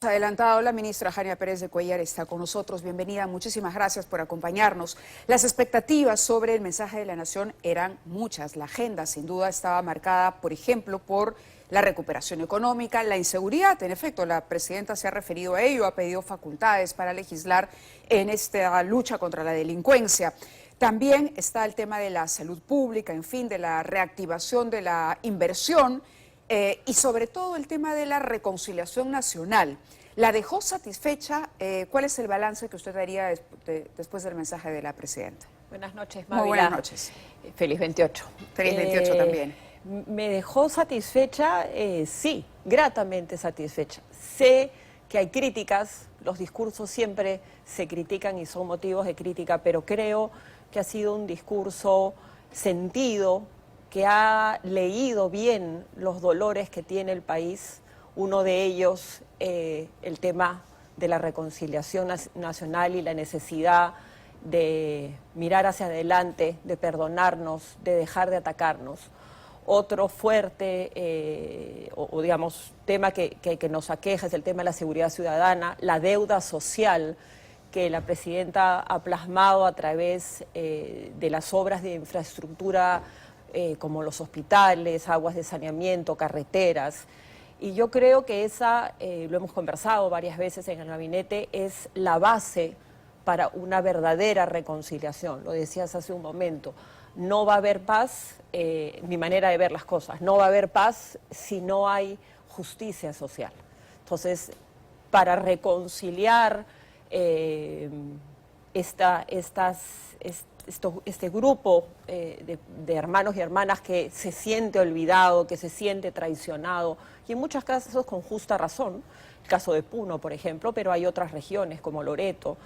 Adelantado, la ministra Jania Pérez de Cuéllar está con nosotros. Bienvenida, muchísimas gracias por acompañarnos. Las expectativas sobre el mensaje de la Nación eran muchas. La agenda, sin duda, estaba marcada, por ejemplo, por la recuperación económica, la inseguridad. En efecto, la presidenta se ha referido a ello, ha pedido facultades para legislar en esta lucha contra la delincuencia. También está el tema de la salud pública, en fin, de la reactivación de la inversión. Y sobre todo el tema de la reconciliación nacional. ¿La dejó satisfecha? ¿Cuál es el balance que usted daría después del mensaje de la presidenta? Buenas noches, Mávila. Muy buenas noches. Feliz 28. Feliz 28 también. ¿Me dejó satisfecha? Sí, gratamente satisfecha. Sé que hay críticas, los discursos siempre se critican y son motivos de crítica, pero creo que ha sido un discurso sentido, que ha leído bien los dolores que tiene el país, uno de ellos el tema de la reconciliación nacional y la necesidad de mirar hacia adelante, de perdonarnos, de dejar de atacarnos. Otro fuerte, digamos, tema que nos aqueja es el tema de la seguridad ciudadana, la deuda social que la presidenta ha plasmado a través de las obras de infraestructura como los hospitales, aguas de saneamiento, carreteras. Y yo creo que esa, lo hemos conversado varias veces en el gabinete, es la base para una verdadera reconciliación. Lo decías hace un momento, no va a haber paz, mi manera de ver las cosas, no va a haber paz si no hay justicia social. Entonces, para reconciliar este grupo de hermanos y hermanas que se siente olvidado, que se siente traicionado, y en muchos casos con justa razón, el caso de Puno, por ejemplo, pero hay otras regiones como Loreto,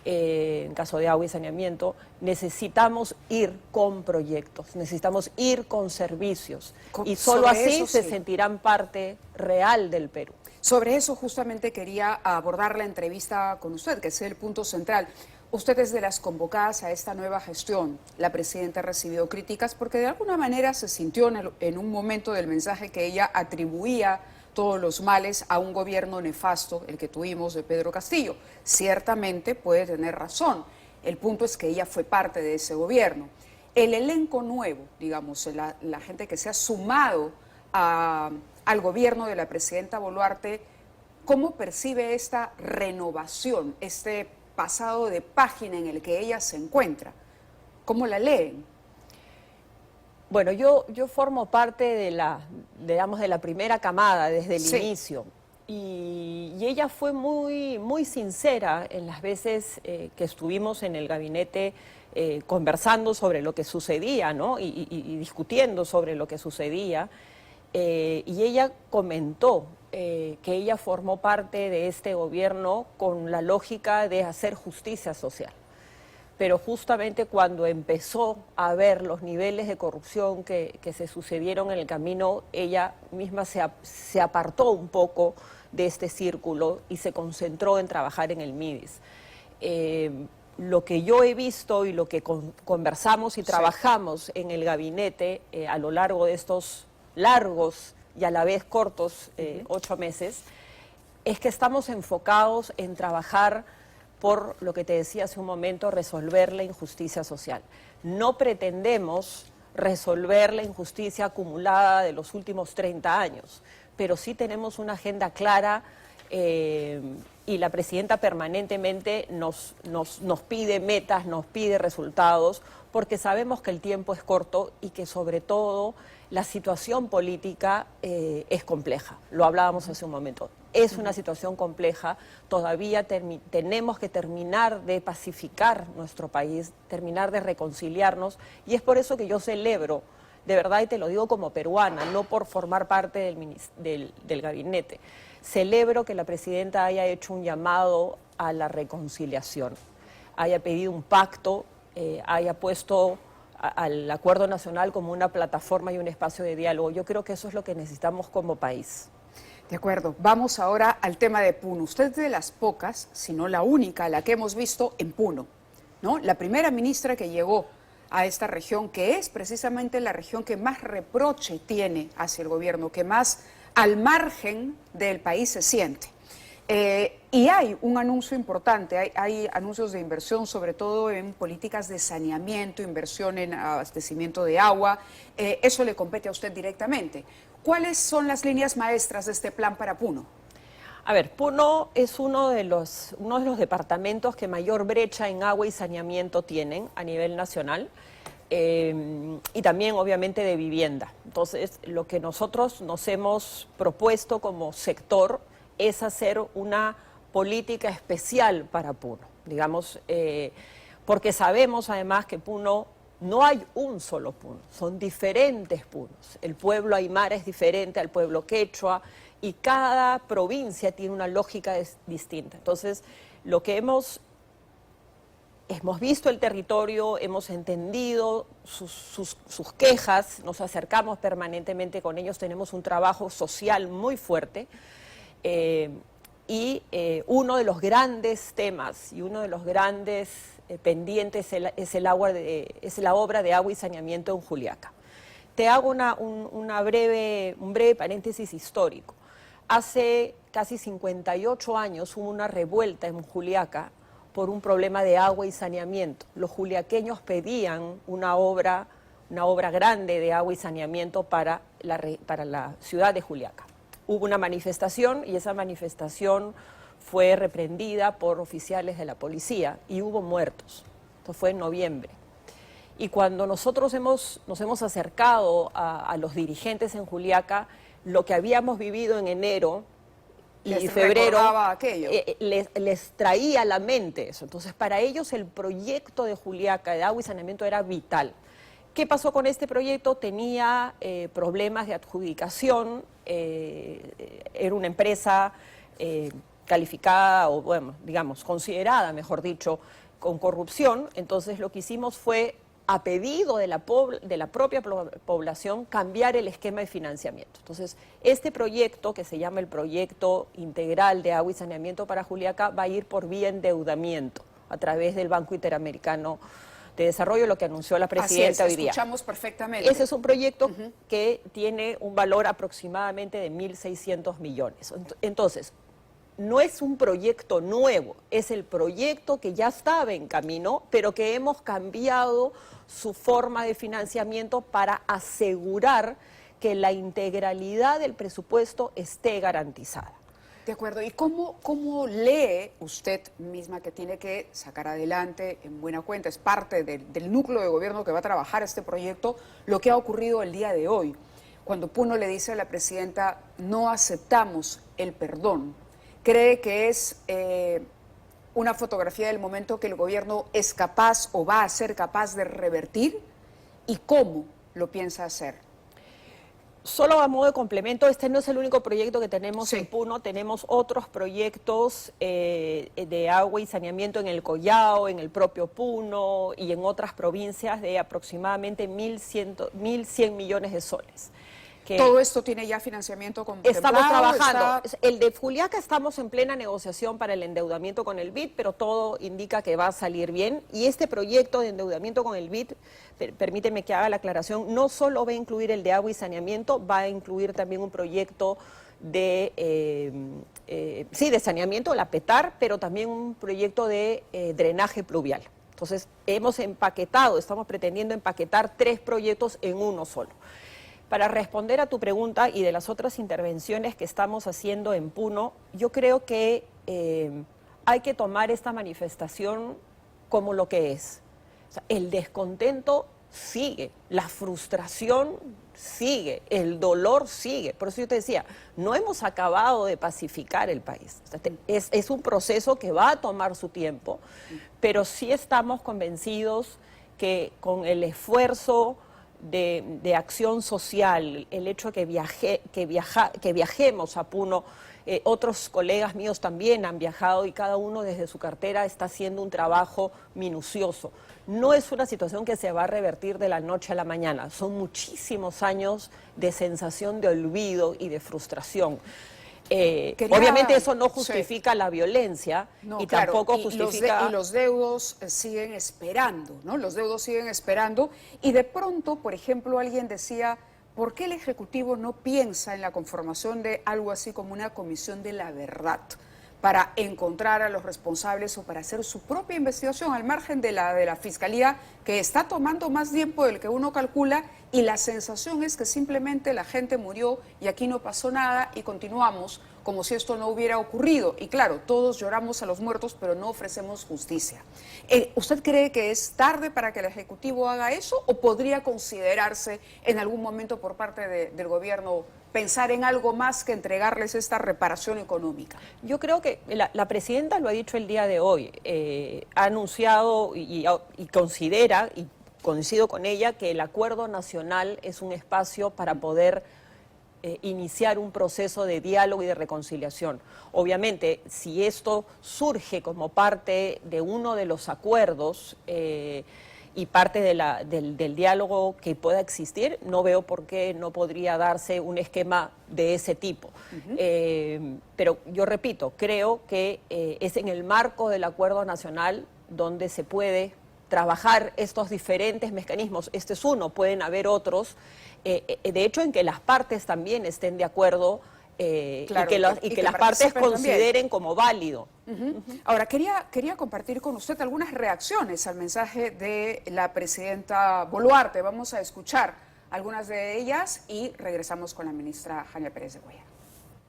en caso de agua y saneamiento, necesitamos ir con proyectos, necesitamos ir con servicios, y solo así se sentirán parte real del Perú. Sobre eso justamente quería abordar la entrevista con usted, que es el punto central. Usted es de las convocadas a esta nueva gestión. La presidenta ha recibido críticas porque de alguna manera se sintió en un momento del mensaje que ella atribuía todos los males a un gobierno nefasto, el que tuvimos de Pedro Castillo. Ciertamente puede tener razón. El punto es que ella fue parte de ese gobierno. El elenco nuevo, digamos, la gente que se ha sumado al gobierno de la presidenta Boluarte, ¿cómo percibe esta renovación, este pasado de página en el que ella se encuentra? ¿Cómo la leen? Bueno, yo formo parte de la primera camada desde el inicio, y ella fue muy sincera en las veces que estuvimos en el gabinete conversando sobre lo que sucedía, ¿no? y discutiendo sobre lo que sucedía, y ella comentó que ella formó parte de este gobierno con la lógica de hacer justicia social. Pero justamente cuando empezó a ver los niveles de corrupción que se sucedieron en el camino, ella misma se apartó un poco de este círculo y se concentró en trabajar en el MIDIS. Lo que yo he visto y lo que conversamos y trabajamos en el gabinete a lo largo de estos largos y a la vez cortos 8 meses, es que estamos enfocados en trabajar por lo que te decía hace un momento, resolver la injusticia social. No pretendemos resolver la injusticia acumulada de los últimos 30 años, pero sí tenemos una agenda clara y la presidenta permanentemente nos pide metas, nos pide resultados, porque sabemos que el tiempo es corto y que sobre todo la situación política es compleja. Lo hablábamos hace un momento. Es una situación compleja, todavía tenemos que terminar de pacificar nuestro país, terminar de reconciliarnos, y es por eso que yo celebro, de verdad, y te lo digo como peruana, no por formar parte del gabinete, celebro que la presidenta haya hecho un llamado a la reconciliación, haya pedido un pacto, haya puesto al Acuerdo Nacional como una plataforma y un espacio de diálogo. Yo creo que eso es lo que necesitamos como país. De acuerdo, vamos ahora al tema de Puno. Usted es de las pocas, si no la única, la que hemos visto en Puno, ¿no? La primera ministra que llegó a esta región, que es precisamente la región que más reproche tiene hacia el gobierno, que más al margen del país se siente. Y hay un anuncio importante, hay anuncios de inversión, sobre todo en políticas de saneamiento, inversión en abastecimiento de agua. Eso le compete a usted directamente. ¿Cuáles son las líneas maestras de este plan para Puno? A ver, Puno es uno de los departamentos que mayor brecha en agua y saneamiento tienen a nivel nacional. Y también obviamente de vivienda. Entonces, lo que nosotros nos hemos propuesto como sector es hacer una política especial para Puno, digamos, porque sabemos además que Puno no hay un solo Puno, son diferentes Punos. El pueblo aymara es diferente al pueblo quechua y cada provincia tiene una lógica distinta. Entonces, lo que hemos visto el territorio, hemos entendido sus quejas, nos acercamos permanentemente con ellos, tenemos un trabajo social muy fuerte y uno de los grandes temas y uno de los grandes pendientes es la obra de agua y saneamiento en Juliaca. Te hago un breve paréntesis histórico. Hace casi 58 años hubo una revuelta en Juliaca por un problema de agua y saneamiento. Los juliaqueños pedían una obra grande de agua y saneamiento para la ciudad de Juliaca. Hubo una manifestación y esa manifestación fue reprendida por oficiales de la policía y hubo muertos. Esto fue en noviembre. Y cuando nosotros nos hemos acercado a los dirigentes en Juliaca, lo que habíamos vivido en enero y febrero les traía a la mente eso. Entonces, para ellos el proyecto de Juliaca de agua y saneamiento era vital. ¿Qué pasó con este proyecto? Tenía problemas de adjudicación, era una empresa calificada o, bueno, digamos, considerada, mejor dicho, con corrupción. Entonces, lo que hicimos fue, a pedido de la propia población, cambiar el esquema de financiamiento. Entonces, este proyecto, que se llama el Proyecto Integral de Agua y Saneamiento para Juliaca, va a ir por vía endeudamiento a través del Banco Interamericano de Desarrollo, lo que anunció la presidenta hoy día. Escuchamos perfectamente. Ese es un proyecto que tiene un valor aproximadamente de 1.600 millones. Entonces, no es un proyecto nuevo, es el proyecto que ya estaba en camino, pero que hemos cambiado su forma de financiamiento para asegurar que la integralidad del presupuesto esté garantizada. De acuerdo. ¿Y cómo lee usted misma, que tiene que sacar adelante en buena cuenta, es parte del núcleo de gobierno que va a trabajar este proyecto, lo que ha ocurrido el día de hoy, cuando Puno le dice a la presidenta, no aceptamos el perdón? ¿Cree que es una fotografía del momento que el gobierno es capaz o va a ser capaz de revertir? ¿Y cómo lo piensa hacer? Solo a modo de complemento, este no es el único proyecto que tenemos en Puno, tenemos otros proyectos de agua y saneamiento en el Collao, en el propio Puno y en otras provincias de aproximadamente 1.100 millones de soles. ¿Todo esto tiene ya financiamiento contemplado? Estamos trabajando. El de Juliaca estamos en plena negociación para el endeudamiento con el BID, pero todo indica que va a salir bien. Y este proyecto de endeudamiento con el BID, permíteme que haga la aclaración, no solo va a incluir el de agua y saneamiento, va a incluir también un proyecto de saneamiento, la PETAR, pero también un proyecto de drenaje pluvial. Entonces, estamos pretendiendo empaquetar 3 proyectos en uno solo. Para responder a tu pregunta y de las otras intervenciones que estamos haciendo en Puno, yo creo que hay que tomar esta manifestación como lo que es. O sea, el descontento sigue, la frustración sigue, el dolor sigue. Por eso yo te decía, no hemos acabado de pacificar el país. O sea, es un proceso que va a tomar su tiempo, pero sí estamos convencidos que con el esfuerzo de acción social, el hecho de que viajemos a Puno, otros colegas míos también han viajado y cada uno desde su cartera está haciendo un trabajo minucioso. No es una situación que se va a revertir de la noche a la mañana, son muchísimos años de sensación de olvido y de frustración. Obviamente eso no justifica la violencia y tampoco justifica... Y los deudos siguen esperando, ¿no? Los deudos siguen esperando y de pronto, por ejemplo, alguien decía, ¿por qué el Ejecutivo no piensa en la conformación de algo así como una comisión de la verdad para encontrar a los responsables o para hacer su propia investigación al margen de la Fiscalía, que está tomando más tiempo del que uno calcula, y la sensación es que simplemente la gente murió y aquí no pasó nada y continuamos como si esto no hubiera ocurrido? Y claro, todos lloramos a los muertos, pero no ofrecemos justicia. ¿Usted cree que es tarde para que el Ejecutivo haga eso o podría considerarse en algún momento por parte del gobierno pensar en algo más que entregarles esta reparación económica? Yo creo que la presidenta lo ha dicho el día de hoy, ha anunciado y considera, y coincido con ella, que el acuerdo nacional es un espacio para poder iniciar un proceso de diálogo y de reconciliación. Obviamente, si esto surge como parte de uno de los acuerdos y parte del diálogo que pueda existir, no veo por qué no podría darse un esquema de ese tipo. Pero yo repito, creo que es en el marco del acuerdo nacional donde se puede trabajar estos diferentes mecanismos. Este es uno, pueden haber otros. De hecho, en que las partes también estén de acuerdo claro, y que las partes consideren también como válido. Ahora, quería compartir con usted algunas reacciones al mensaje de la presidenta Boluarte. Vamos a escuchar algunas de ellas y regresamos con la ministra Jania Pérez de Cuellar.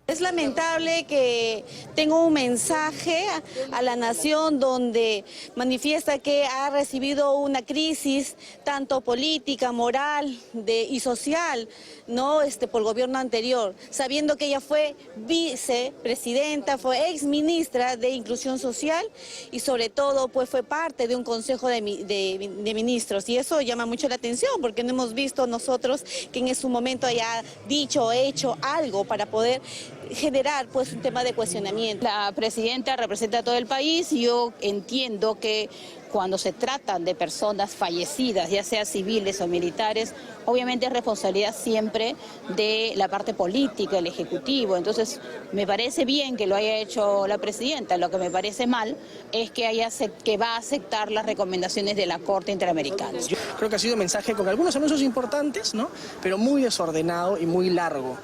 Es lamentable que tenga un mensaje a la nación donde manifiesta que ha recibido una crisis tanto política, moral y social, ¿no? Por el gobierno anterior, sabiendo que ella fue vicepresidenta, fue exministra de Inclusión Social y sobre todo pues fue parte de un consejo de ministros, y eso llama mucho la atención porque no hemos visto nosotros que en su momento haya dicho o hecho algo para poder generar pues un tema de cuestionamiento. La presidenta representa a todo el país y yo entiendo que cuando se tratan de personas fallecidas, ya sea civiles o militares, obviamente es responsabilidad siempre de la parte política, el Ejecutivo. Entonces, me parece bien que lo haya hecho la presidenta. Lo que me parece mal es que va a aceptar las recomendaciones de la Corte Interamericana. Yo creo que ha sido un mensaje con algunos anuncios importantes, ¿no? Pero muy desordenado y muy largo.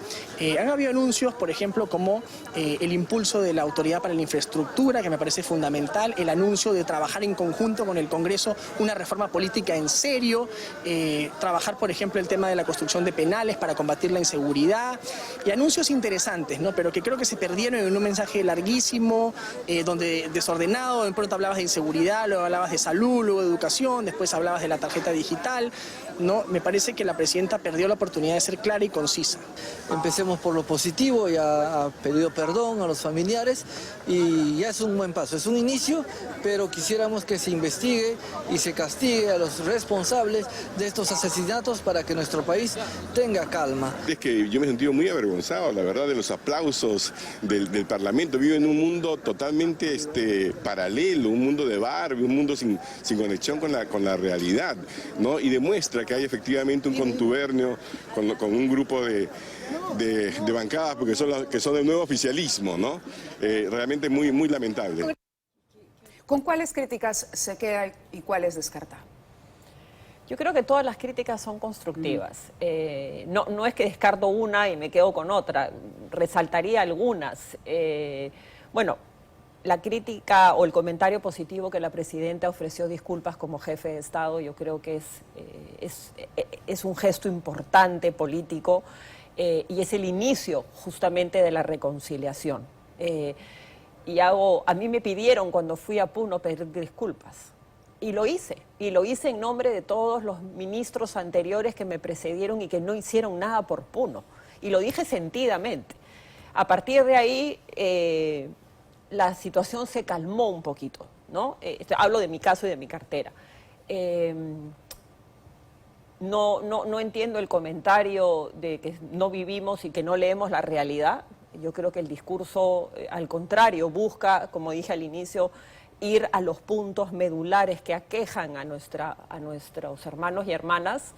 Han habido anuncios, por ejemplo, como el impulso de la Autoridad para la Infraestructura, que me parece fundamental, el anuncio de trabajar en conjunto con el Congreso una reforma política en serio, trabajar, por ejemplo, el tema de la construcción de penales para combatir la inseguridad, y anuncios interesantes, ¿no? Pero que creo que se perdieron en un mensaje larguísimo, donde desordenado, de pronto hablabas de inseguridad, luego hablabas de salud, luego de educación, después hablabas de la tarjeta digital, ¿no? Me parece que la presidenta perdió la oportunidad de ser clara y concisa. Empecemos por lo positivo, ya ha pedido perdón a los familiares y ya es un buen paso, es un inicio, pero quisiéramos que se investigue y se castigue a los responsables de estos asesinatos para que nuestro país tenga calma. Es que yo me he sentido muy avergonzado, la verdad, de los aplausos del Parlamento. Vivo en un mundo totalmente paralelo, un mundo de Barbie, un mundo sin conexión con la realidad, ¿no? Y demuestra que hay efectivamente un contubernio con un grupo de bancadas porque que son del nuevo oficialismo, ¿no? Realmente muy, muy lamentable. ¿Con cuáles críticas se queda y cuáles descarta? Yo creo que todas las críticas son constructivas. No es que descarto una y me quedo con otra, resaltaría algunas. Bueno, la crítica o el comentario positivo que la presidenta ofreció disculpas como jefe de Estado, yo creo que es un gesto importante político y es el inicio justamente de la reconciliación. A mí me pidieron cuando fui a Puno pedir disculpas. Y lo hice en nombre de todos los ministros anteriores que me precedieron y que no hicieron nada por Puno. Y lo dije sentidamente. A partir de ahí, la situación se calmó un poquito, ¿no? Hablo de mi caso y de mi cartera. No entiendo el comentario de que no vivimos y que no leemos la realidad. Yo creo que el discurso, al contrario, busca, como dije al inicio, ir a los puntos medulares que aquejan a nuestros hermanos y hermanas.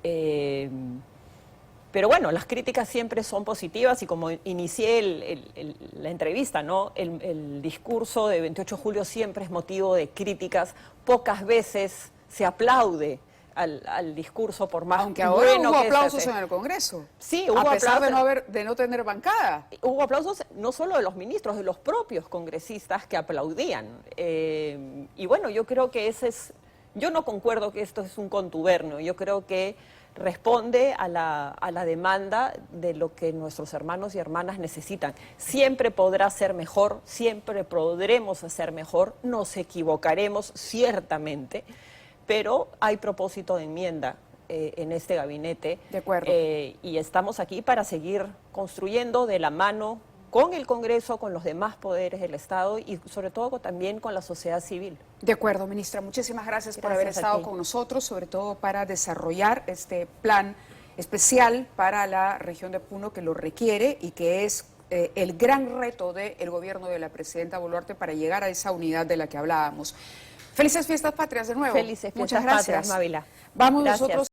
Pero bueno, las críticas siempre son positivas y como inicié la entrevista, ¿no? El discurso de 28 de julio siempre es motivo de críticas. Pocas veces se aplaude al discurso, por más Aunque ahora bueno hubo que aplausos se en el Congreso. Sí, hubo a pesar aplausos. de no tener bancada. Hubo aplausos no solo de los ministros, de los propios congresistas que aplaudían. Y bueno, yo creo que yo no concuerdo que esto es un contubernio, yo creo que responde a la demanda de lo que nuestros hermanos y hermanas necesitan. Siempre podrá ser mejor, siempre podremos hacer mejor, nos equivocaremos ciertamente, pero hay propósito de enmienda en este gabinete. De acuerdo. Y estamos aquí para seguir construyendo de la mano con el Congreso, con los demás poderes del Estado y sobre todo también con la sociedad civil. De acuerdo, ministra. Muchísimas gracias por haber Gracias a estado ti. con nosotros, sobre todo para desarrollar este plan especial para la región de Puno que lo requiere y que es el gran reto del gobierno de la presidenta Boluarte para llegar a esa unidad de la que hablábamos. Felices fiestas patrias de nuevo. Felices Muchas fiestas gracias. patrias, Mávila. Vamos Gracias. nosotros.